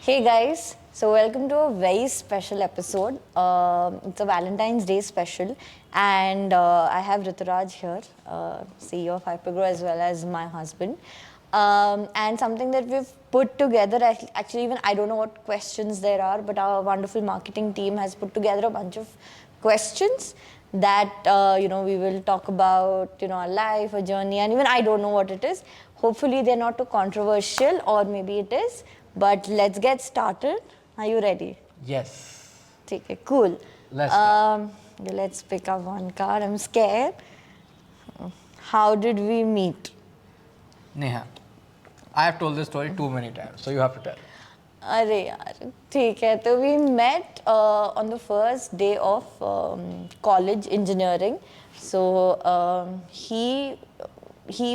Hey guys, so welcome to a very special episode. It's a Valentine's Day special, and I have Rituraj here, CEO of Hypergro, as well as my husband. And something that we've put together, actually, even I don't know what questions there are, but our wonderful marketing team has put together a bunch of questions that we will talk about our life, our journey, and even I don't know what it is. Hopefully, they're not too controversial, or maybe it is. But let's get started. Are you ready? Yes. Okay, cool. Let's start. Let's pick up one card. I'm scared. How did we meet? Neha, I have told this story too many times, so you have to tell. अरे यार ठीक है तो we met on the first day of college engineering. So he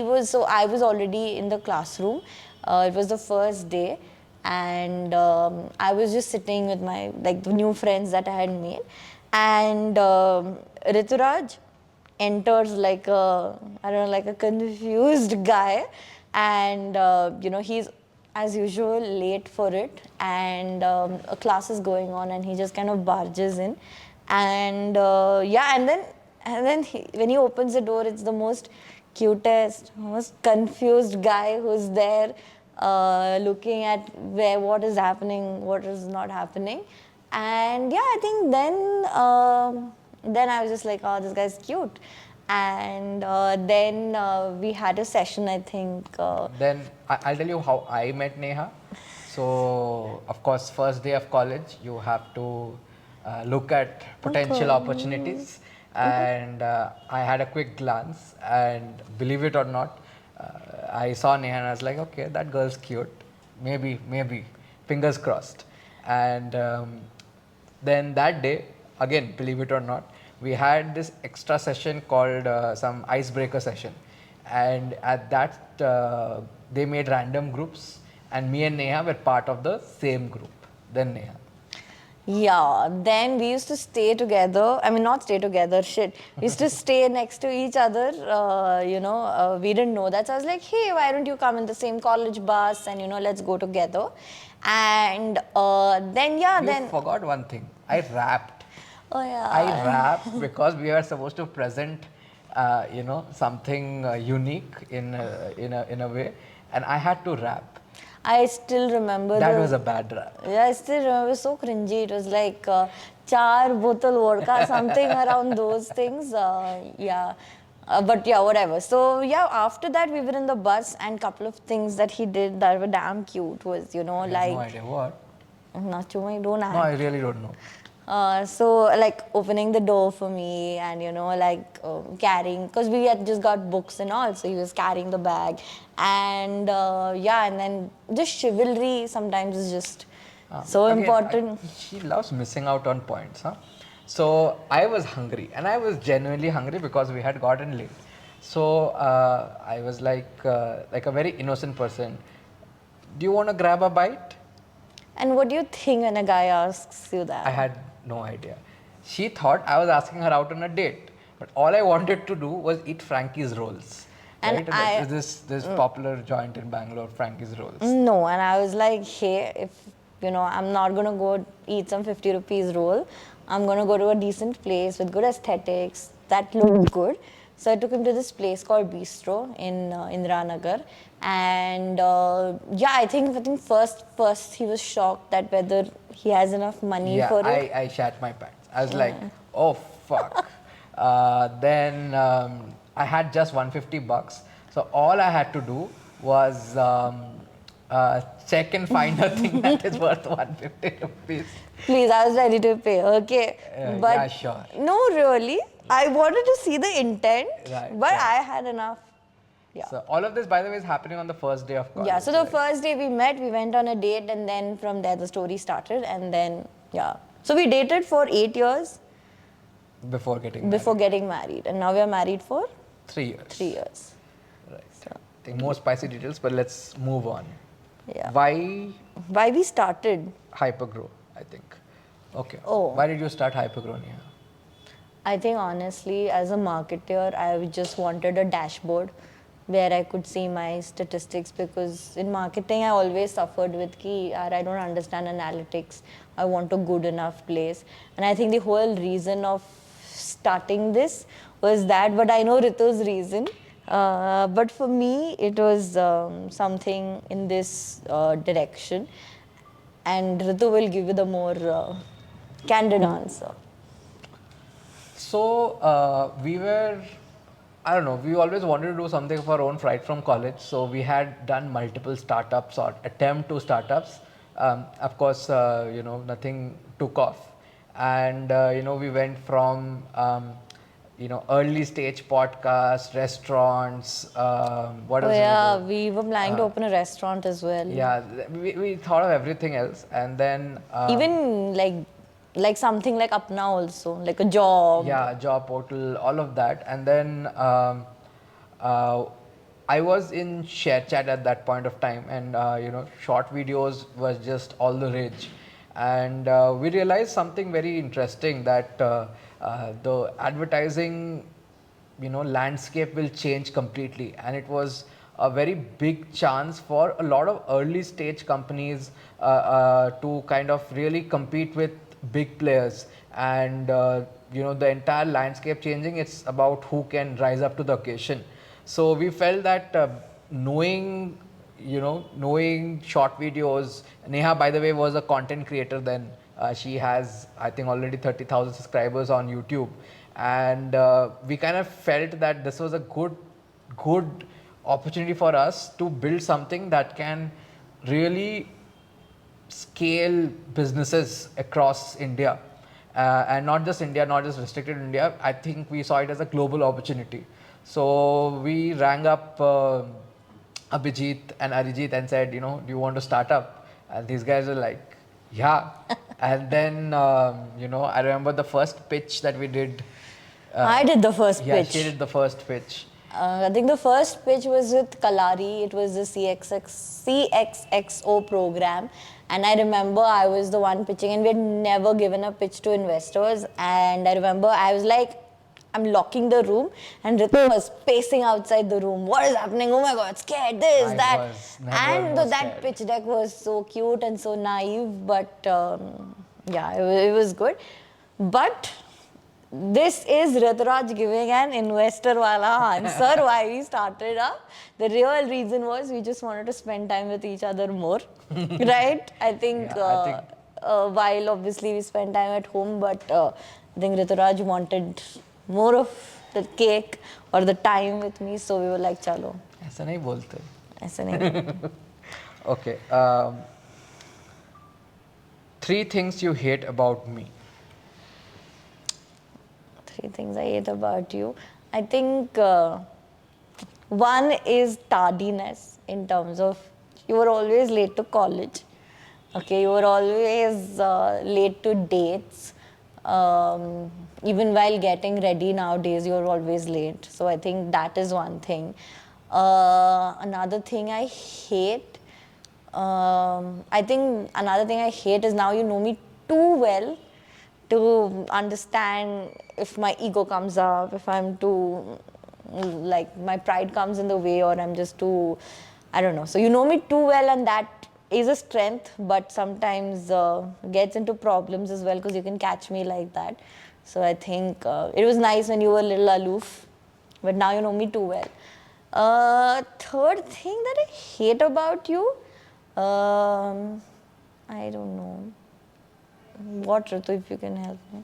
was, so I was already in the classroom. It was the first day, and I was just sitting with my the new friends that I had made, and Rituraj enters like a, I don't know, like a confused guy, and he's as usual late for it, and a class is going on, and he just kind of barges in, and when he opens the door, it's the most cutest, most confused guy who's there, looking at what is happening, what is not happening, and yeah, I think then I was just like, oh, this guy's cute. And then we had a session, I think. Then I'll tell you how I met Neha. So, of course, first day of college, you have to look at potential opportunities. And I had a quick glance, and believe it or not, I saw Neha and I was like, okay, that girl's cute. Maybe, fingers crossed. And then that day, again, believe it or not, we had this extra session called some icebreaker session. And at that, they made random groups, and me and Neha were part of the same group. Then Neha. Yeah, then we used to stay together. I mean, not stay together, shit. We used to stay next to each other. We didn't know that. So I was like, hey, why don't you come in the same college bus and, let's go together. And You forgot one thing. I rapped. Oh, yeah. I rapped because we were supposed to present, something unique in a way, and I had to rap. I still remember that was a bad rap. Yeah, I still remember. It was so cringy. It was like char bottle vodka, something around those things. But yeah, whatever. So yeah, after that we were in the bus, and couple of things that he did that were damn cute was, I have no idea what. Nachuma, don't act. No, I really don't know. So like opening the door for me, and carrying, because we had just got books and all, so he was carrying the bag, and and then just chivalry sometimes is just so Again, important. She loves missing out on points, huh? So I was hungry, and I was genuinely hungry because we had gotten late. So I was like a very innocent person. Do you want to grab a bite? And what do you think when a guy asks you that? I had no idea. She thought I was asking her out on a date, but all I wanted to do was eat Frankie's rolls. And right? This popular joint in Bangalore, Frankie's rolls. No, and I was like, hey, if I'm not gonna go eat some 50 rupees roll. I'm gonna go to a decent place with good aesthetics that looked good. So I took him to this place called Bistro in Indiranagar, and I think first he was shocked that whether he has enough money for it. I shat my pants. I was like, oh fuck. Then I had just 150 bucks, so all I had to do was check and find a thing that is worth 150 rupees. Please, I was ready to pay. Okay, but yeah, sure. No, really. I wanted to see the intent, right, but I had enough. Yeah. So all of this, by the way, is happening on the first day of college. Yeah. So the first day we met, we went on a date, and then from there the story started, and then So we dated for 8 years before getting married, and now we are married for 3 years. 3 years. Right. So, I think more spicy details, but let's move on. Yeah. Why we started hypergrow? I think. Okay. Oh. Why did you start hypergrow, Neha? I think honestly, as a marketer, I just wanted a dashboard where I could see my statistics, because in marketing I always suffered with ki yaar, I don't understand analytics. I want a good enough place. And I think the whole reason of starting this was that, but I know Ritu's reason. But for me, it was something in this direction. And Ritu will give you the more candid answer. So I don't know, we always wanted to do something of our own right from college. So we had done multiple startups or attempt to startups. Of course, nothing took off. And, we went from, early stage podcasts, restaurants, what Oh else did yeah, we do? we were planning to open a restaurant as well. Yeah, we thought of everything else. And then Even like something like Apna also, like a job. yeah, job portal, all of that. And then uh, I was in ShareChat at that point of time, and short videos was just all the rage. And we realized something very interesting, that the advertising landscape will change completely, and it was a very big chance for a lot of early stage companies to kind of really compete with big players. And the entire landscape changing, it's about who can rise up to the occasion. So we felt that knowing short videos. Neha, by the way, was a content creator then. She has, I think, already 30,000 subscribers on YouTube. And we kind of felt that this was a good opportunity for us to build something that can really scale businesses across India. And not just India, not just restricted India. I think we saw it as a global opportunity. So we rang up Abhijit and Arijit and said, do you want to start up? And these guys were like, yeah. And then, I remember the first pitch that we did. I did the first Yeah, pitch. she did the first pitch. I think the first pitch was with Kalari. It was the CXXO program. And I remember I was the one pitching, and we had never given a pitch to investors. And I remember I was like, I'm locking the room, and Ritu was pacing outside the room. What is happening? Oh my God, scared, this, I that. was never And more that scared. pitch deck was so cute and so naive, but yeah, it was good. But this is Rituraj giving an investor wala answer why we started up. The real reason was we just wanted to spend time with each other more, right? I think, Yeah, I think while obviously we spend time at home, but I think Rituraj wanted more of the cake or the time with me, so we were like, chalo, ऐसा नहीं बोलते. ऐसा नहीं. Okay. 3 things you hate about me. 3 things I hate about you. I think one is tardiness, in terms of you were always late to college. Okay, you were always late to dates. Even while getting ready nowadays, you're always late. So I think that is one thing. Another thing I hate, I think another thing I hate is now you know me too well to understand if my ego comes up, if I'm too, like my pride comes in the way, or I'm just too, I don't know. So you know me too well, and that is a strength, but sometimes gets into problems as well, because you can catch me like that. So I think it was nice when you were a little aloof, but now you know me too well. Third thing that I hate about you, I don't know. What, Ritu, if you can help me?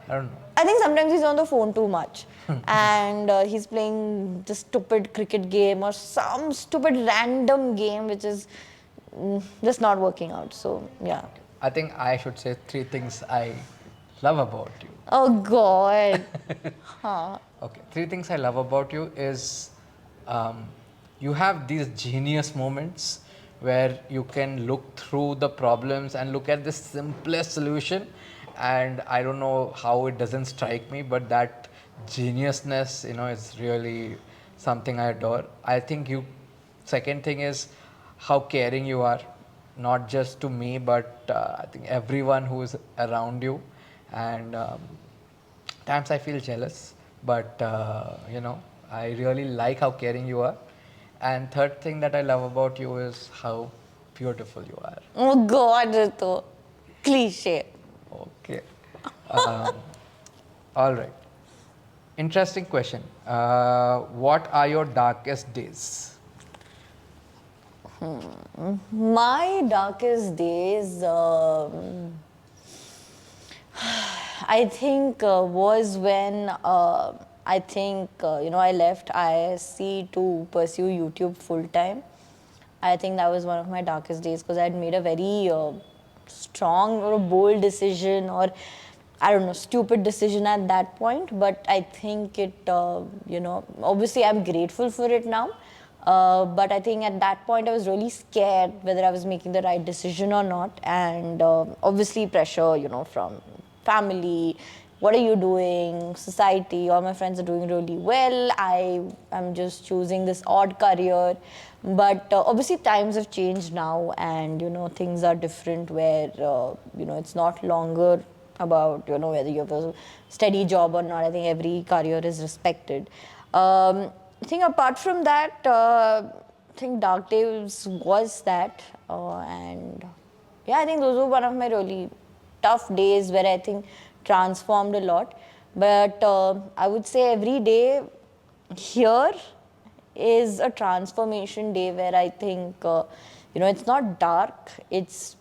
I don't know. I think sometimes he's on the phone too much, and he's playing the stupid cricket game or some stupid random game which is just not working out. So yeah. I think I should say 3 things I love about you. Oh God. Huh. Okay, 3 things I love about you is you have these genius moments where you can look through the problems and look at the simplest solution, and I don't know how it doesn't strike me, but that geniusness, is really something I adore. I think second thing is how caring you are, not just to me, but I think everyone who is around you. And times I feel jealous, but I really like how caring you are. And third thing that I love about you is how beautiful you are. Oh God, Ritu. Cliche. Okay. Um, all right. Interesting question. What are your darkest days? My darkest days, I think, was when I think, I left ISC to pursue YouTube full time. I think that was one of my darkest days because I had made a very strong or a bold decision, or I don't know, stupid decision at that point. But I think it, obviously I'm grateful for it now. But I think at that point I was really scared whether I was making the right decision or not. And obviously pressure, from family, what are you doing, society, all my friends are doing really well, I am just choosing this odd career. But obviously times have changed now, and things are different where it's not longer about whether you have a steady job or not. I think every career is respected. I think apart from that, I think dark days was that, and yeah, I think those were one of my really tough days where I think transformed a lot. But I would say every day here is a transformation day where I think it's not dark. It's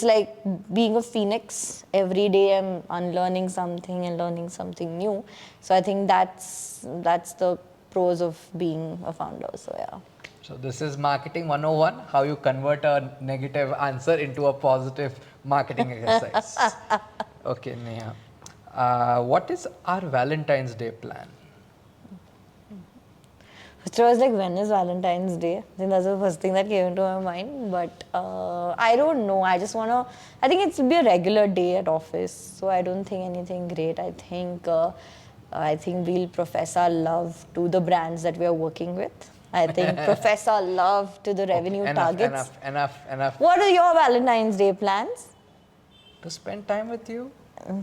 like being a phoenix. Every day I'm unlearning something and learning something new. So I think that's the pros of being a founder. So yeah. So this is marketing 101, how you convert a negative answer into a positive marketing exercise. Okay, Neha. What is our Valentine's Day plan? First I was like, when is Valentine's Day? I think that's the first thing that came into my mind. But I don't know. I just want to, I think it will be a regular day at office. So I don't think anything great. I think we'll profess our love to the brands that we are working with. I think profess our love to the revenue targets. Enough. What are your Valentine's Day plans? To spend time with you? Now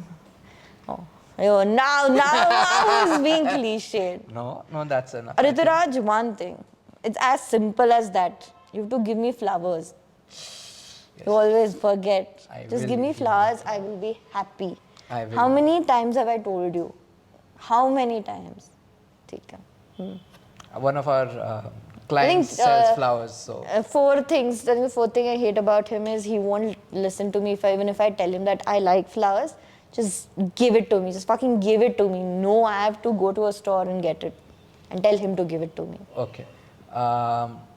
who's being cliched? No, that's enough. Rituraj, one thing. It's as simple as that. You have to give me flowers. Yes. You always forget. I Just will give me give flowers, I will be happy. I will. How many times have I told you? How many times? Take One of our clients sells flowers, so. Four things. The fourth thing I hate about him is he won't listen to me even if I tell him that I like flowers. Just give it to me. Just fucking give it to me. No, I have to go to a store and get it. And tell him to give it to me. Okay.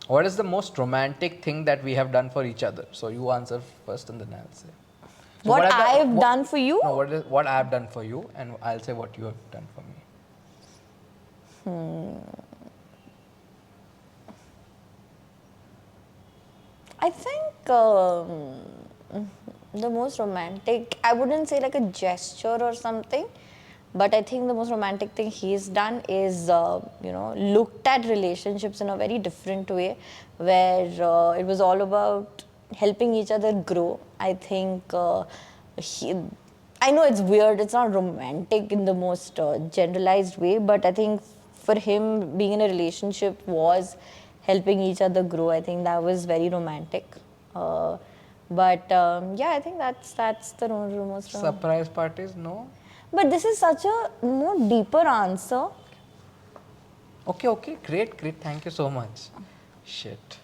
What is the most romantic thing that we have done for each other? So you answer first and then I'll say. So what I've done for you? No, what I have done for you, and I'll say what you have done for me. I think the most romantic, I wouldn't say like a gesture or something, but I think the most romantic thing he's done is, looked at relationships in a very different way, where it was all about helping each other grow. I think I know it's weird, it's not romantic in the most generalized way, but I think for him, being in a relationship was helping each other grow. I think that was very romantic. I think that's the most romantic. Surprise parties, no? But this is such a more deeper answer. Okay, great. Thank you so much. Shit.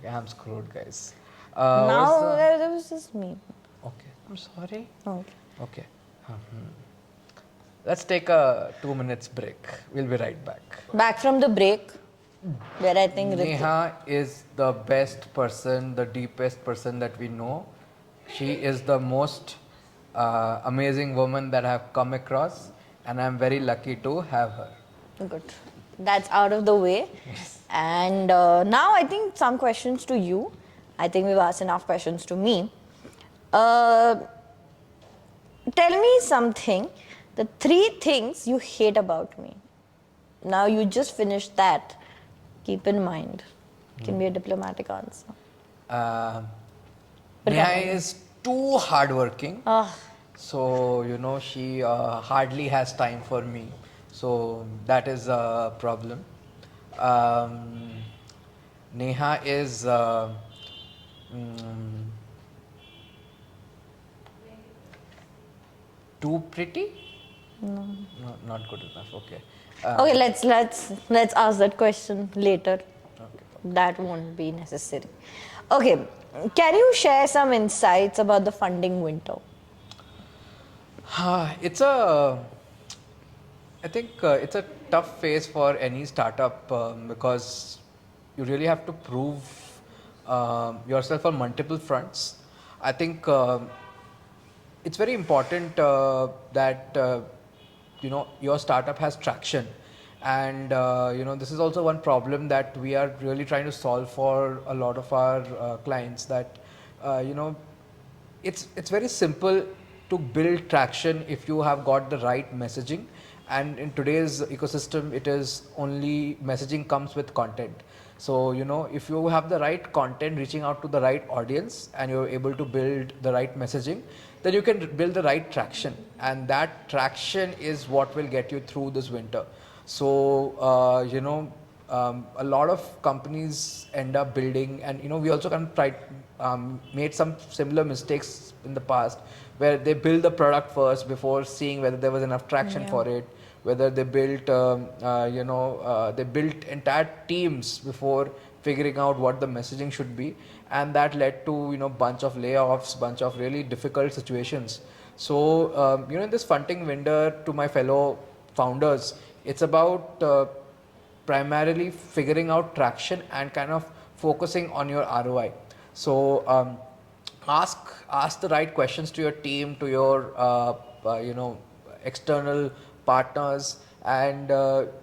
Okay, I'm screwed, guys. Now that was just me. Okay, I'm sorry. Okay. Let's take a 2 minutes break. We'll be right back. Back from the break, where I think Neha is the best person, the deepest person that we know. She is the most amazing woman that I have come across, and I'm very lucky to have her. Good. That's out of the way. Yes. And now I think some questions to you. I think we've asked enough questions to me. Tell me something, the 3 things you hate about me. Now you just finished that. Keep in mind. It can be a diplomatic answer. Neha is too hardworking. Ah. So, she hardly has time for me. So that is a problem. Um, Neha is mm, too pretty? No, not good enough. Okay. Okay, let's ask that question later. Okay. That won't be necessary. Okay, can you share some insights about the funding winter? It's a, I think it's a tough phase for any startup because you really have to prove yourself on multiple fronts. I think it's very important that your startup has traction, and this is also one problem that we are really trying to solve for a lot of our clients. That you know it's very simple to build traction if you have got the right messaging, and in today's ecosystem it is only messaging comes with content. So if you have the right content reaching out to the right audience and you're able to build the right messaging, then you can build the right traction, and that traction is what will get you through this winter. So a lot of companies end up building, and we also kind of tried made some similar mistakes in the past, where they build the product first before seeing whether there was enough traction Yeah. for it, whether they built they built entire teams before figuring out what the messaging should be, and that led to bunch of layoffs, bunch of really difficult situations. So in this funding window, to my fellow founders, it's about primarily figuring out traction and kind of focusing on your ROI. So ask the right questions to your team, to your external partners, and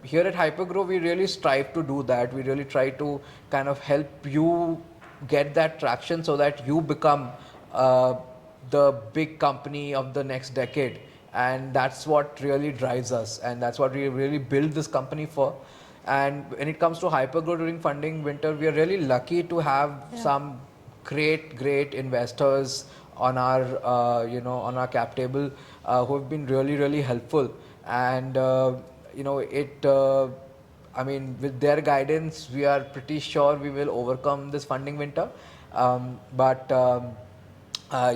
here at Hypergrow we really strive to do that. We really try to kind of help you get that traction so that you become the big company of the next decade, and that's what really drives us, and that's what we really build this company for. And when it comes to Hypergrow during funding winter, we are really lucky to have some great investors on our on our cap table who have been really helpful, and it I mean, with their guidance we are pretty sure we will overcome this funding winter. But I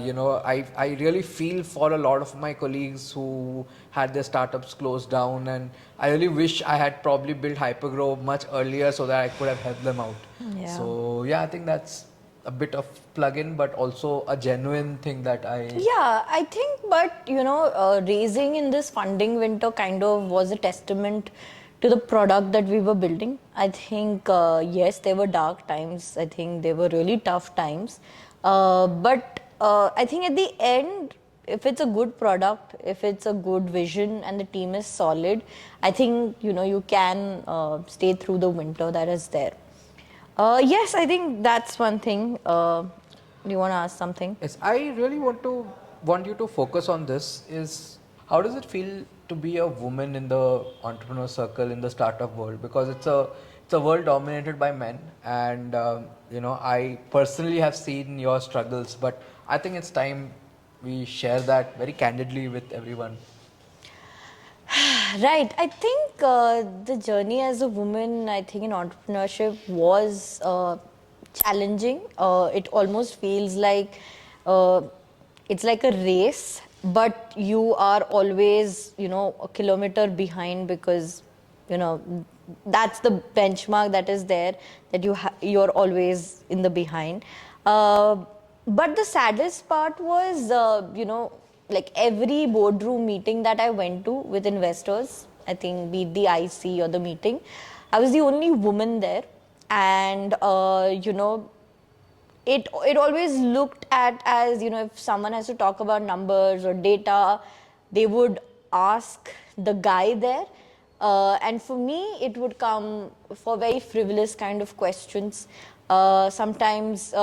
really feel for a lot of my colleagues who had their startups closed down, and I really wish I had probably built Hypergrow much earlier so that I could have helped them out. Yeah. So yeah, I think that's a bit of plug-in, but also a genuine thing that I. Yeah, I think, but raising in this funding winter kind of was a testament to the product that we were building. I think, yes, there were dark times. I think they were really tough times. But I think at the end, if it's a good product, if it's a good vision and the team is solid, I think, you can stay through the winter that is there. Yes, I think that's one thing. Do you want to ask something? Yes, I really want you to focus on this. Is how does it feel to be a woman in the entrepreneur circle in the startup world? Because it's a world dominated by men, and I personally have seen your struggles, but I think it's time we share that very candidly with everyone. Right. I think the journey as a woman, I think in entrepreneurship was challenging. It almost feels like uh, it's like a race, but you are always, a kilometer behind because, that's the benchmark that is there, that you're always in the behind. But the saddest part was, like every boardroom meeting that I went to with investors, I think be it the IC or the meeting, I was the only woman there. And, it always looked at as, if someone has to talk about numbers or data, they would ask the guy there. And for me, it would come for very frivolous kind of questions. Sometimes,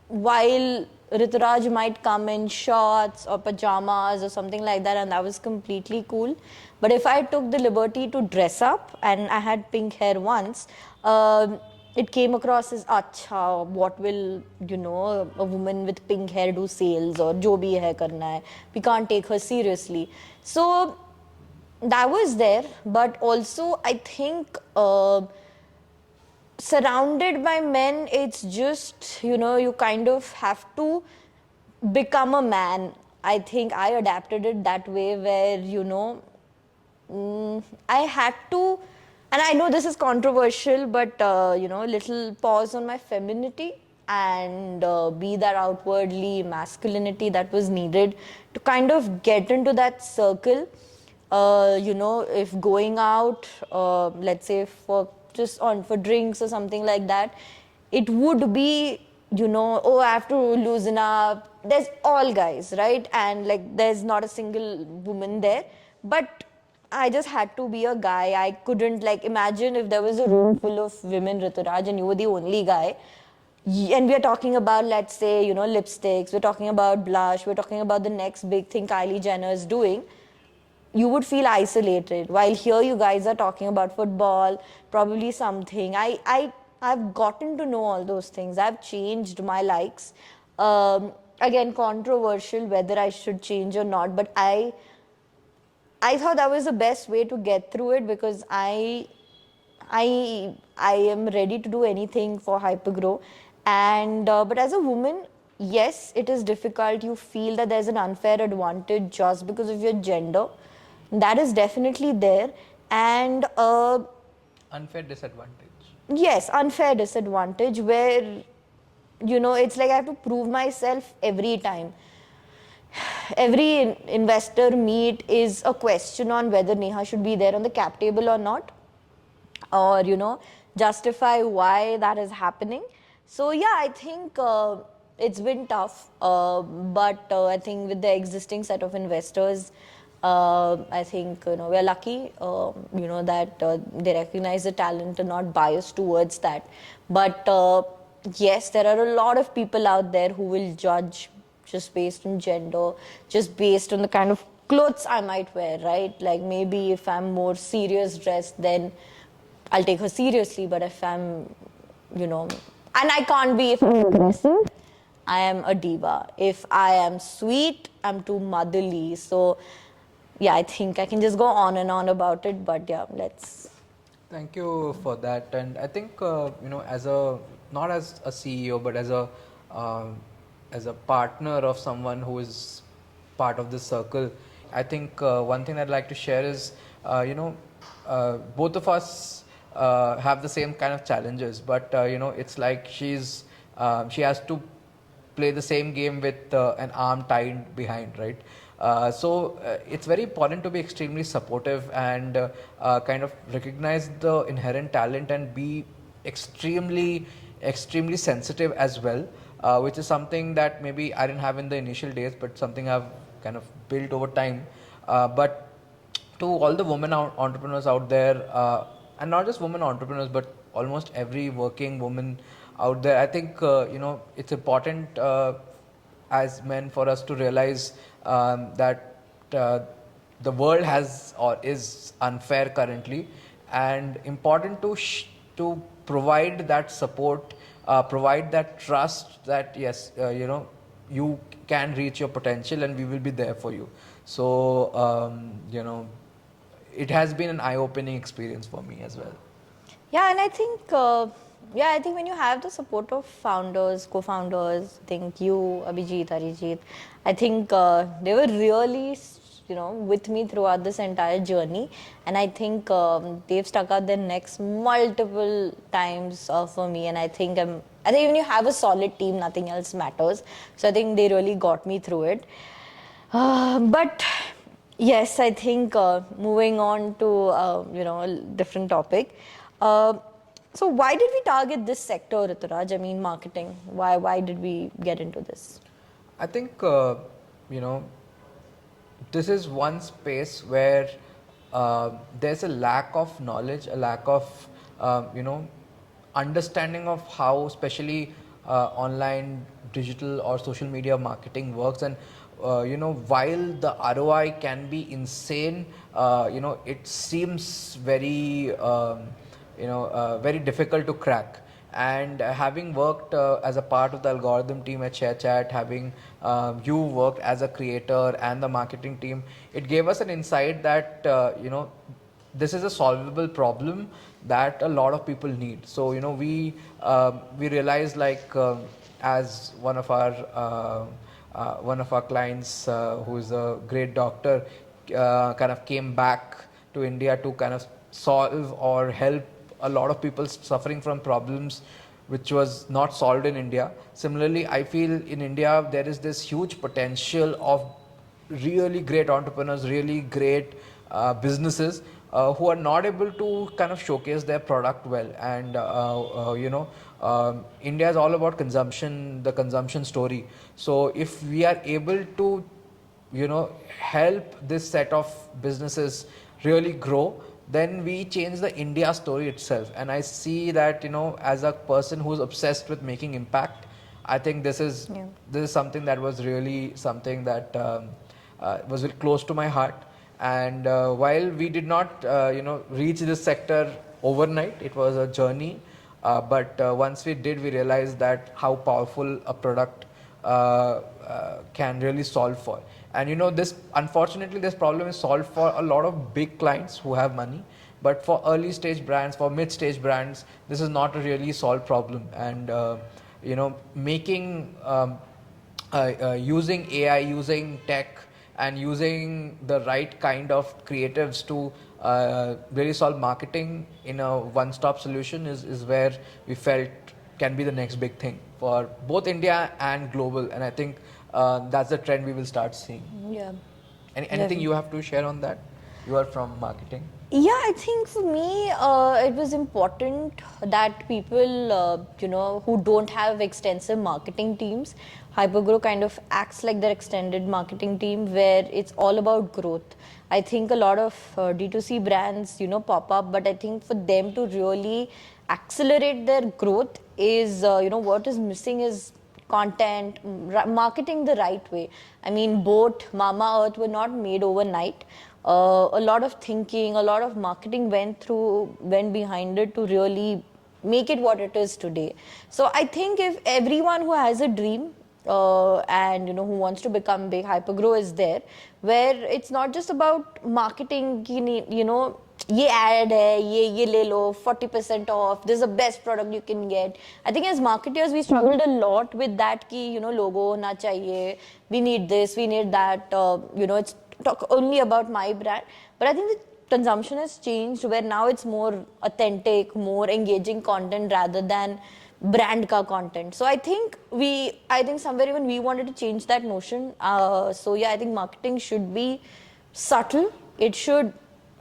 while Rituraj might come in shorts or pajamas or something like that, and that was completely cool. But if I took the liberty to dress up, and I had pink hair once, it came across as, acha, what will, a woman with pink hair do sales, or jo bhi hai karna hai. We can't take her seriously. So that was there, but also I think surrounded by men, it's just, you kind of have to become a man. I think I adapted it that way where, I had to, and I know this is controversial, but little pause on my femininity and be that outwardly masculinity that was needed to kind of get into that circle. If going out, let's say for just on for drinks or something like that, it would be, oh, I have to loosen up. There's all guys, right? And like, there's not a single woman there, but I just had to be a guy. I couldn't, like, imagine if there was a room full of women, Rituraj, and you were the only guy. And we are talking about, let's say, lipsticks, we're talking about blush, we're talking about the next big thing Kylie Jenner is doing. You would feel isolated. While here you guys are talking about football, probably something. I've gotten to know all those things. I've changed my likes. Again, controversial whether I should change or not, but I thought that was the best way to get through it, because I am ready to do anything for hypergrow. And but as a woman, yes, it is difficult. You feel that there's an unfair advantage just because of your gender. That is definitely there. And Unfair disadvantage. yes, unfair disadvantage where, it's like I have to prove myself every time. Every investor meet is a question on whether Neha should be there on the cap table or not, or justify why that is happening. So yeah, I think it's been tough, but I think with the existing set of investors, I think we're lucky, that they recognize the talent and not biased towards that. But yes, there are a lot of people out there who will judge just based on gender, just based on the kind of clothes I might wear, right? Like, maybe if I'm more serious dressed, then I'll take her seriously. But if I'm, and I can't be if I'm aggressive, I am a diva. If I am sweet, I'm too motherly. So, yeah, I think I can just go on and on about it. But yeah, let's. Thank you for that. And I think as a not as a CEO, but as a partner of someone who is part of this circle, I think one thing I'd like to share is both of us have the same kind of challenges, but it's like she has to play the same game with an arm tied behind, right? So it's very important to be extremely supportive and kind of recognize the inherent talent and be extremely sensitive as well, which is something that maybe I didn't have in the initial days, but something I've kind of built over time. But to all the women entrepreneurs out there, and not just women entrepreneurs, but almost every working woman out there, I think it's important as men for us to realize that the world has or is unfair currently, and important to provide that support, provide that trust that yes, you can reach your potential and we will be there for you. So it has been an eye-opening experience for me as well. Yeah, and I think, I think when you have the support of founders, co-founders, I think you, Abhijit, Arijit, I think they were really, with me throughout this entire journey. And I think they've stuck out their necks multiple times for me. And I think when you have a solid team, nothing else matters. So I think they really got me through it. But yes, I think moving on to a different topic. Uh, so why did we target this sector, Rituraj? I mean, marketing. Why did we get into this? I think you know this is one space where there's a lack of knowledge, a lack of understanding of how, especially online, digital, or social media marketing works. And while the ROI can be insane, it seems very very difficult to crack. And having worked as a part of the algorithm team at ShareChat, having you worked as a creator and the marketing team, it gave us an insight that this is a solvable problem that a lot of people need. So we realized, like, as one of our clients, who is a great doctor, kind of came back to India to kind of solve or help a lot of people suffering from problems which was not solved in India. Similarly, I feel in India there is this huge potential of really great entrepreneurs, really great businesses who are not able to kind of showcase their product well. And India is all about consumption, the consumption story. So if we are able to help this set of businesses really grow, then we change the India story itself. And I see that, as a person who's obsessed with making impact, I think this is something that was really something that was very close to my heart. And while we did not reach this sector overnight, it was a journey. But once we did, we realized that how powerful a product can really solve for. And this, unfortunately, this problem is solved for a lot of big clients who have money, but for early stage brands, for mid stage brands, this is not a really solved problem. And making using AI, using tech, and using the right kind of creatives to really solve marketing in a one-stop solution is where we felt can be the next big thing for both India and global. And I think that's the trend we will start seeing. Yeah. Anything you have to share on that? You are from marketing. Yeah, I think for me, it was important that people, who don't have extensive marketing teams, Hypergrow kind of acts like their extended marketing team where it's all about growth. I think a lot of D2C brands, pop up, but I think for them to really accelerate their growth is, what is missing is content, marketing the right way. I mean, both Mama Earth were not made overnight. A lot of thinking, a lot of marketing went behind it to really make it what it is today. So I think if everyone who has a dream and who wants to become big, Hypergrow is there, where it's not just about marketing. ये ad है, ये ले लो, 40% off, this is the best product you can get. I think as marketers we struggled a lot with that कि logo होना चाहिए, we need this, we need that, it's talk only about my brand. But I think the consumption has changed where now it's more authentic, more engaging content rather than brand ka content. So I think somewhere even we wanted to change that notion. So yeah, I think marketing should be subtle.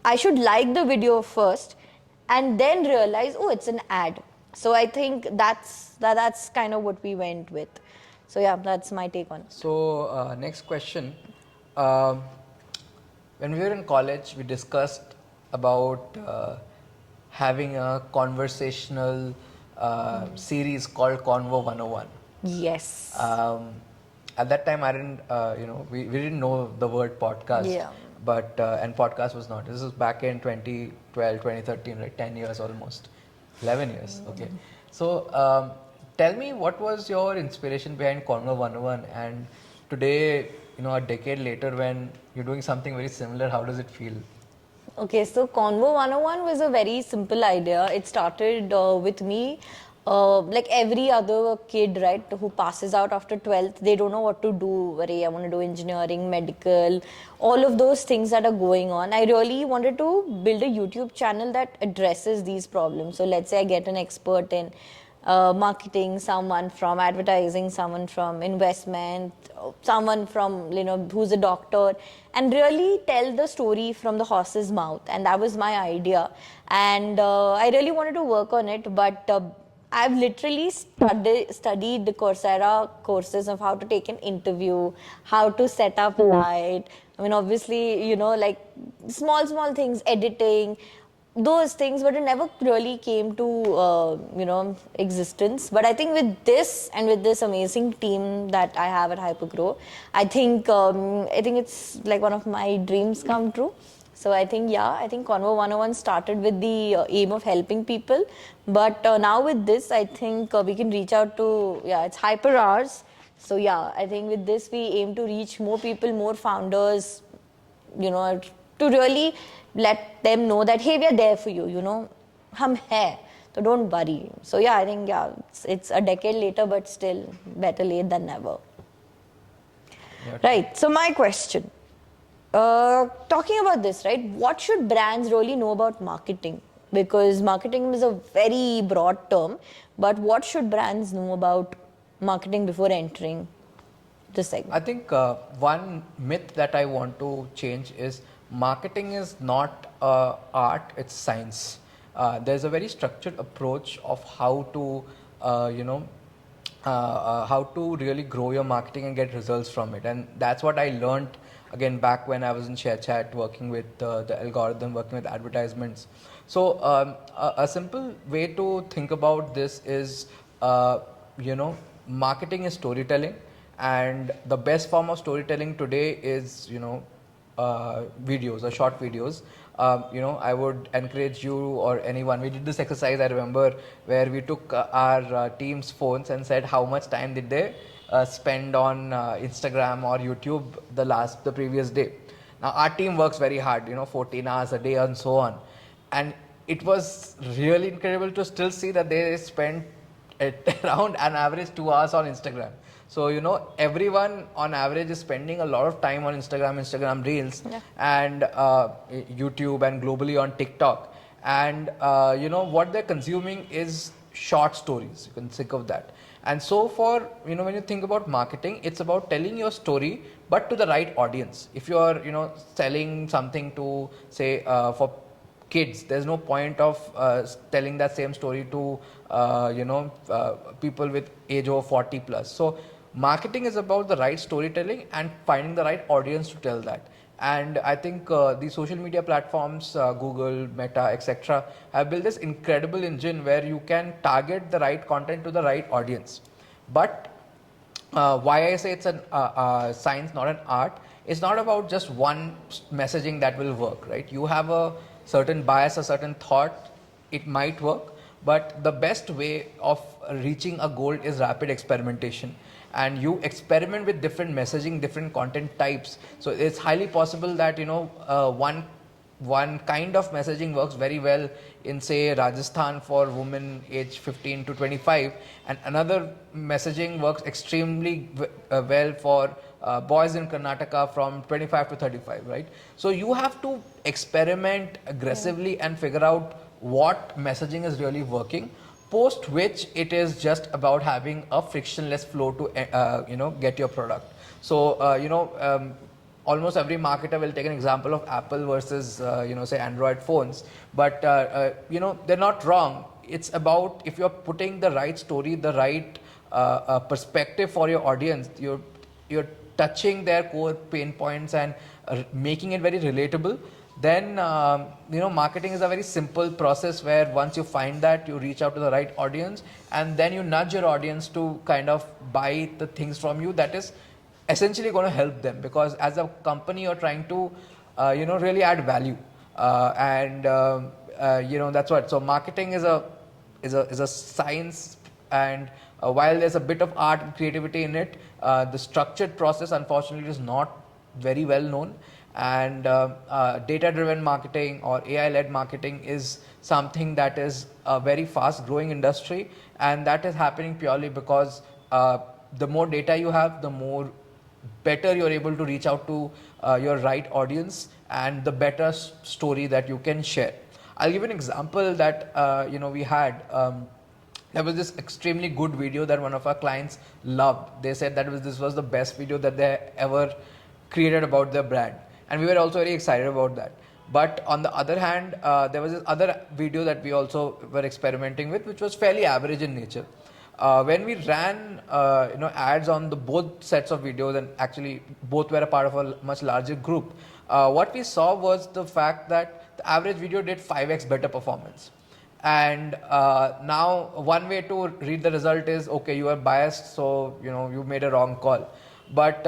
I should like the video first and then realize, oh, it's an ad. So I think that's kind of what we went with. So yeah, that's my take on it. So next question. When we were in college, we discussed about having a conversational series called Convo 101. Yes. At that time, I didn't, we didn't know the word podcast. Yeah. But, and podcast was not. This was back in 2012, 2013, right? 10 years almost. 11 years, okay. So, tell me, what was your inspiration behind Convo 101? And today, a decade later, when you're doing something very similar, how does it feel? Okay, so Convo 101 was a very simple idea. It started with me. Like every other kid, right, who passes out after 12th, they don't know what to do. I want to do engineering, medical, all of those things that are going on. I really wanted to build a YouTube channel that addresses these problems. So let's say I get an expert in marketing, someone from advertising, someone from investment, someone from, who's a doctor, and really tell the story from the horse's mouth. And that was my idea. And I really wanted to work on it, but I've literally studied the Coursera courses of how to take an interview, how to set up light. I mean, obviously, like small things, editing, those things, but it never really came to, existence. But I think with this and with this amazing team that I have at Hypergrow, I think it's like one of my dreams come true. So I think, yeah, I think Convo 101 started with the aim of helping people. But now with this, I think we can reach out to, yeah, it's hyper hours. So yeah, I think with this, we aim to reach more people, more founders, you know, to really let them know that, hey, we are there for you, you know, hum hai. So don't worry. So yeah, I think, yeah, it's a decade later, but still better late than never. Yeah. Right. So my question, talking about this, right? What should brands really know about marketing? Because marketing is a very broad term, but what should brands know about marketing before entering the I segment? think one myth that I want to change is marketing is not art, it's science. There's a very structured approach of how to, how to really grow your marketing and get results from it. And that's what I learned again back when I was in ShareChat working with the algorithm, working with advertisements. So a simple way to think about this is, marketing is storytelling, and the best form of storytelling today is videos or short videos. I would encourage you or anyone, we did this exercise, I remember, where we took our team's phones and said how much time did they spend on Instagram or YouTube the previous day. Now our team works very hard, 14 hours a day and so on, and it was really incredible to still see that they spent at around an average 2 hours on Instagram. So everyone on average is spending a lot of time on Instagram Reels, Yeah. and YouTube, and globally on TikTok. And what they're consuming is short stories. You can think of that. And so for when you think about marketing, it's about telling your story, but to the right audience. If you're selling something to, say, for kids, there's no point of telling that same story to people with age over 40 plus. So marketing is about the right storytelling and finding the right audience to tell that. And I think the social media platforms, Google, Meta, etc., have built this incredible engine where you can target the right content to the right audience. But why I say it's a science, not an art, it's not about just one messaging that will work, right? You have a certain bias, a certain thought, it might work, but the best way of reaching a goal is rapid experimentation. And you experiment with different messaging, different content types. So it's highly possible that one kind of messaging works very well in, say, Rajasthan for women age 15 to 25, and another messaging works extremely well for boys in Karnataka from 25 to 35, right? So you have to experiment aggressively and figure out what messaging is really working, post which it is just about having a frictionless flow to get your product. So almost every marketer will take an example of Apple versus say Android phones, but they're not wrong. It's about, if you're putting the right story, the right perspective for your audience, you're touching their core pain points and making it very relatable, then marketing is a very simple process where once you find that, you reach out to the right audience, and then you nudge your audience to kind of buy the things from you that is essentially going to help them, because as a company you're trying to really add value, and that's what. So marketing is a science, and while there's a bit of art and creativity in it, the structured process unfortunately is not very well known. And data driven marketing or AI led marketing is something that is a very fast growing industry, and that is happening purely because the more data you have, the more better you're able to reach out to your right audience, and the better story that you can share. I'll give an example that we had. There was this extremely good video that one of our clients loved. They said that this was the best video that they ever created about their brand, and we were also very excited about that. But on the other hand, there was this other video that we also were experimenting with, which was fairly average in nature. When we ran ads on the both sets of videos, and actually both were a part of a much larger group, what we saw was the fact that the average video did 5x better performance. And now one way to read the result is, okay, you are biased, so you made a wrong call. But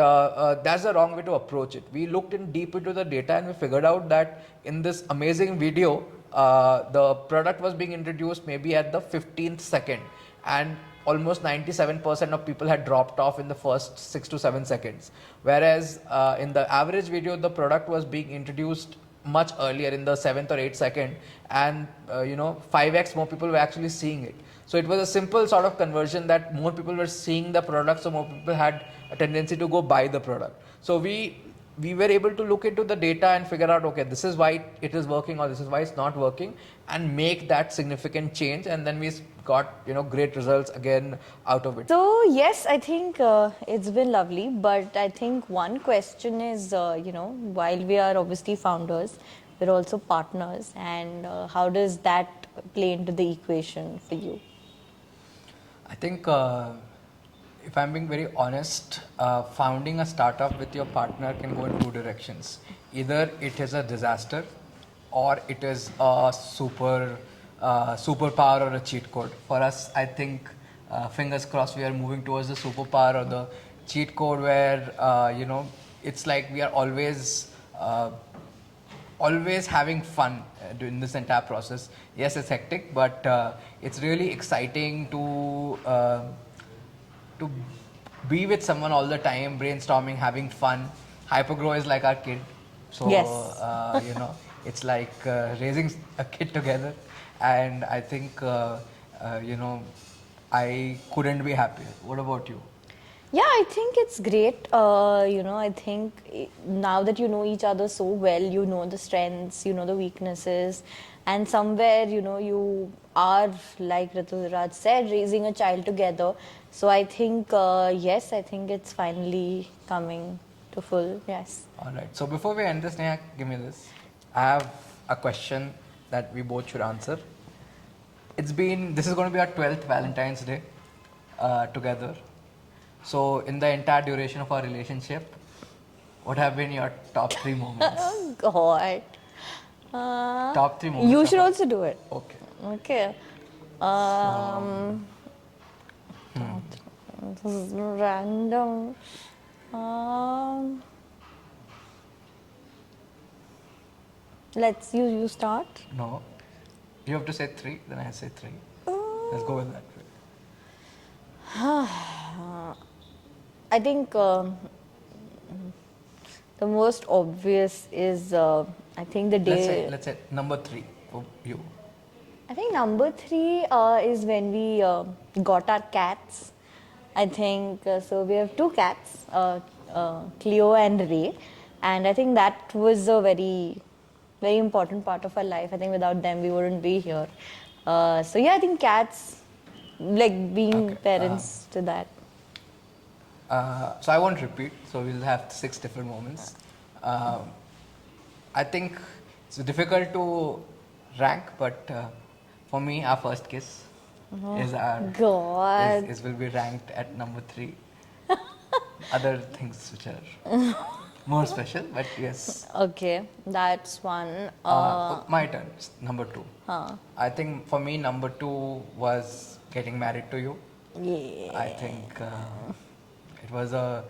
that's the wrong way to approach it. We looked in deep into the data and we figured out that in this amazing video, the product was being introduced maybe at the 15th second, and almost 97% of people had dropped off in the first 6 to 7 seconds. Whereas in the average video, the product was being introduced much earlier in the 7th or 8th second, and 5x more people were actually seeing it. So it was a simple sort of conversion that more people were seeing the product, so more people had a tendency to go buy the product. So we were able to look into the data and figure out, okay, this is why it is working or this is why it's not working, and make that significant change, and then we got great results again out of it. So yes, I think it's been lovely, but I think one question is, while we are obviously founders, we're also partners, and how does that play into the equation for you? I think, if I'm being very honest, founding a startup with your partner can go in two directions. Either it is a disaster, or it is a superpower or a cheat code. For us, I think, fingers crossed, we are moving towards the superpower or the cheat code, where it's like we are always having fun during this entire process. Yes, it's hectic, but it's really exciting to be with someone all the time, brainstorming, having fun. Hypergrow is like our kid, so Yes. it's like raising a kid together, and I think I couldn't be happier. What about you? Yeah, I think it's great. I think now that you know each other so well, you know the strengths, you know the weaknesses, and somewhere, you are, like Rituraj said, raising a child together. So I think, yes, I think it's finally coming to full, yes. All right. So before we end this, Neha, give me this. I have a question that we both should answer. This is going to be our 12th Valentine's Day together. So in the entire duration of our relationship, what have been your top 3 moments? Oh, God. Top 3 moments. You should also do it. Okay. Okay. This is random. Let's you start. No. You have to say 3, then I say 3. Let's go with that. I think the most obvious is I think the day. Let's say number 3 for you. I think number 3 is when we got our cats. I think so. We have 2 cats, Cleo and Ray, and I think that was a very, very important part of our life. I think without them we wouldn't be here. So yeah, I think cats, like being parents to that. So I won't repeat. So we'll have 6 different moments. I think it's difficult to rank, but for me, our first kiss is God. will be ranked at number 3. Other things which are more special, but yes. Okay, that's one. My turn. Number 2. I think for me, number 2 was getting married to you. Yeah. I think it was a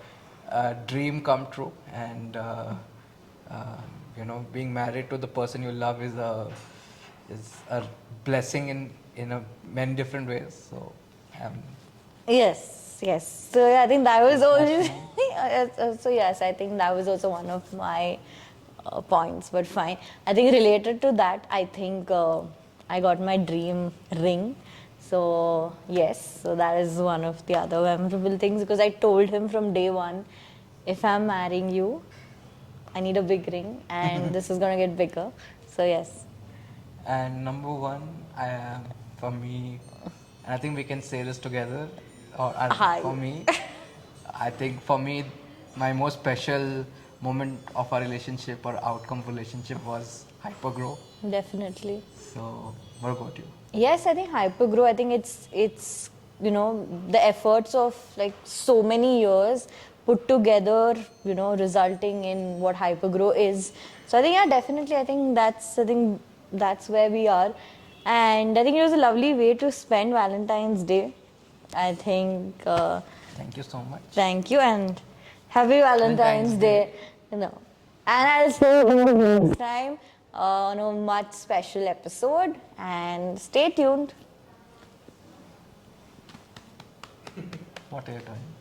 dream come true, and being married to the person you love is a blessing in many different ways. So, Yes, yes. So yeah, I think that was also. So yes, I think that was also one of my points. But fine. I think related to that, I think I got my dream ring. So yes, so that is one of the other memorable things, because I told him from day one, if I'm marrying you, I need a big ring, and this is gonna get bigger. So yes. And number 1, for me, and I think we can say this together, for me, I think for me, my most special moment of our relationship or outcome of relationship was hypergrow. Definitely. So, what about you? Yes, I think hypergrow. I think it's the efforts of like so many years put together, resulting in what hypergrow is. So I think definitely. I think that's where we are, and I think it was a lovely way to spend Valentine's Day. I think. Thank you so much. Thank you, and Happy Valentine's Day. You know. And I'll see you next time on a much special episode. And stay tuned. What are you doing?